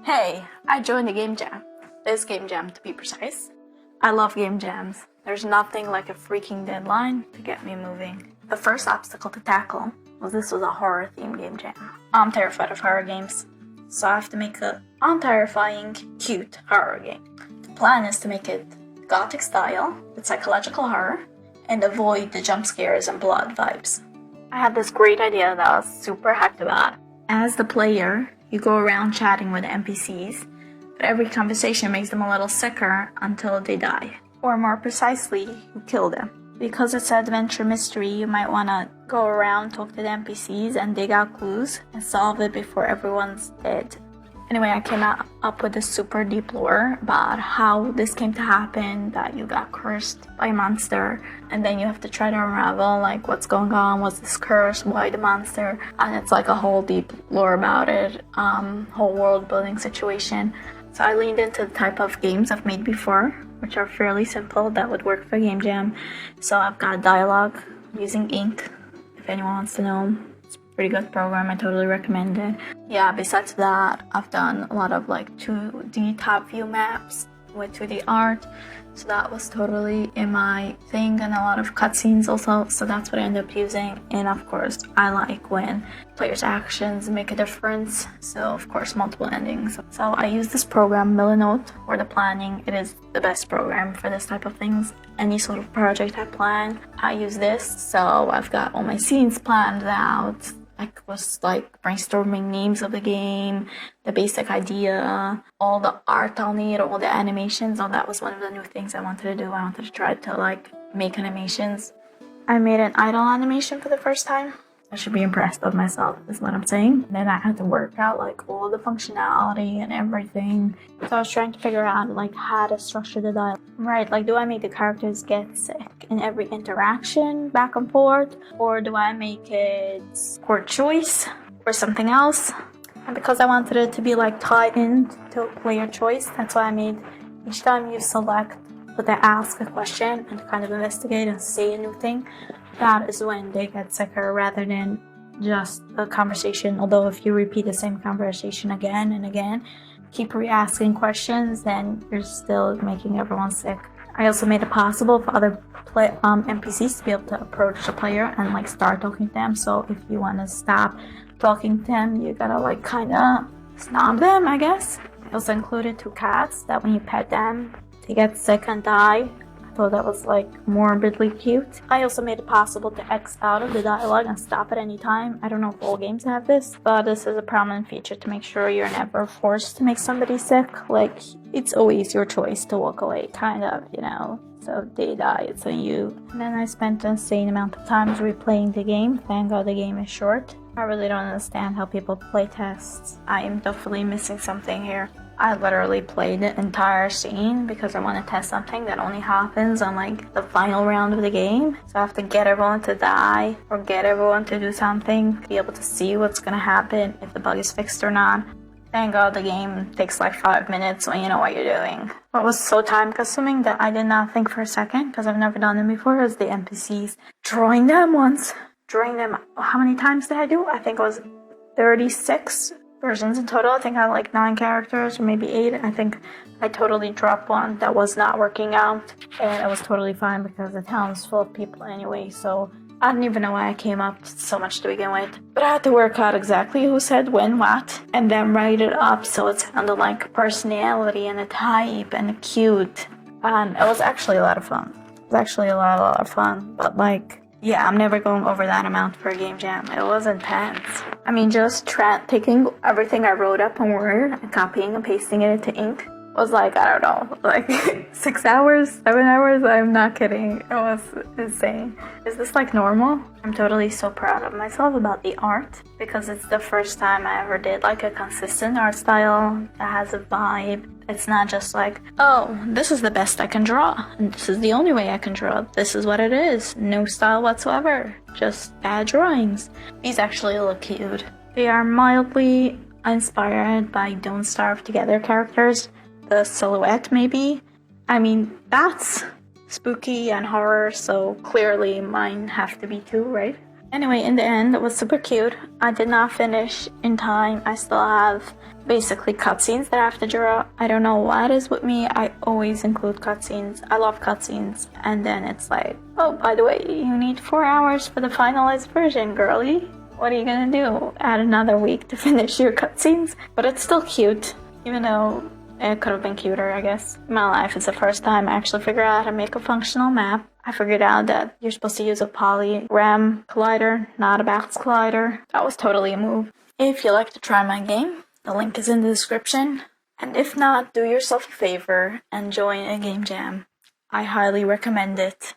Hey, I joined a game jam. This game jam, to be precise. I love game jams. There's nothing like a freaking deadline to get me moving. The first obstacle to tackle was this was a horror themed game jam. I'm terrified of horror games, so I have to make a unterrifying, cute horror game. The plan is to make it gothic style with psychological horror and avoid the jump scares and blood vibes. I had this great idea that I was super hyped about. As the player, you go around chatting with NPCs, but every conversation makes them a little sicker until they die. Or more precisely, you kill them. Because it's an adventure mystery, you might want to go around, talk to the NPCs, and dig out clues and solve it before everyone's dead. Anyway, I came up with a super deep lore about how this came to happen, that you got cursed by a monster, and then you have to try to unravel, like, what's going on, what's this curse, why the monster, and it's like a whole deep lore about it, whole world building situation. So I leaned into the type of games I've made before, which are fairly simple, that would work for a game jam. So I've got dialogue using Ink, if anyone wants to know. Pretty good program, I totally recommend it. Yeah, besides that, I've done a lot of like 2D top view maps with 2D art, so that was totally in my thing, and a lot of cutscenes also, so that's what I ended up using. And of course, I like when players' actions make a difference, so of course multiple endings. So I use this program, Milanote, for the planning. It is the best program for this type of things. Any sort of project I plan, I use this. So I've got all my scenes planned out. I was like brainstorming names of the game, the basic idea, all the art I'll need, all the animations. Oh, that was one of the new things I wanted to do. I wanted to try to like make animations. I made an idle animation for the first time. I should be impressed with myself, is what I'm saying. And then I had to work out like all the functionality and everything. So I was trying to figure out like how to structure the dialogue. Right, like do I make the characters get sick in every interaction back and forth? Or do I make it score choice or something else? And because I wanted it to be like tied in to player choice, that's why I made each time you select, but they ask a question and kind of investigate and say a new thing, that is when they get sicker rather than just a conversation. Although if you repeat the same conversation again and again, keep re-asking questions, then you're still making everyone sick. I also made it possible for other NPCs to be able to approach the player and like start talking to them. So if you want to stop talking to them, you gotta like kind of snob them, I guess. I also included 2 cats that when you pet them, they get sick and die. I thought that was like morbidly cute. I also made it possible to X out of the dialogue and stop at any time. I don't know if all games have this, but this is a prominent feature to make sure you're never forced to make somebody sick. Like, it's always your choice to walk away, kind of, you know. So if they die, it's on you. And then I spent an insane amount of time replaying the game. Thank God the game is short. I really don't understand how people play tests. I am definitely missing something here. I literally played the entire scene because I want to test something that only happens on like the final round of the game. So I have to get everyone to die or get everyone to do something, be able to see what's gonna happen, if the bug is fixed or not. Thank God the game takes like 5 minutes when you know what you're doing. What was so time consuming that I did not think for a second, because I've never done it before, is the NPCs. Drawing them, how many times did I do? I think it was 36 versions in total. I think I had like 9 characters or maybe 8. I think I totally dropped one that was not working out, and it was totally fine because the town is full of people anyway, so I don't even know why I came up with so much to begin with. But I had to work out exactly who said when what, and then write it up so it sounded like a personality and a type and cute. And it was actually a lot of fun. It was actually a lot of fun, but like, yeah, I'm never going over that amount for a game jam. It was intense. I mean, just taking everything I wrote up on Word and copying and pasting it into Ink was like, I don't know, like 6 hours, 7 hours? I'm not kidding. It was insane. Is this like normal? I'm totally so proud of myself about the art because it's the first time I ever did like a consistent art style that has a vibe. It's not just like, oh, this is the best I can draw, and this is the only way I can draw. This is what it is. No style whatsoever. Just bad drawings. These actually look cute. They are mildly inspired by Don't Starve Together characters. The silhouette, maybe. I mean, that's spooky and horror, so clearly mine have to be too, right? Anyway, in the end, it was super cute. I did not finish in time. I still have basically cutscenes that I have to draw. I don't know what is with me. I always include cutscenes. I love cutscenes. And then it's like, oh, by the way, you need 4 hours for the finalized version, girly. What are you gonna do? Add another week to finish your cutscenes? But it's still cute, even though it could have been cuter, I guess. In my life, it's the first time I actually figured out how to make a functional map. I figured out that you're supposed to use a polygram collider, not a box collider. That was totally a move. If you'd like to try my game, the link is in the description. And if not, do yourself a favor and join a game jam. I highly recommend it.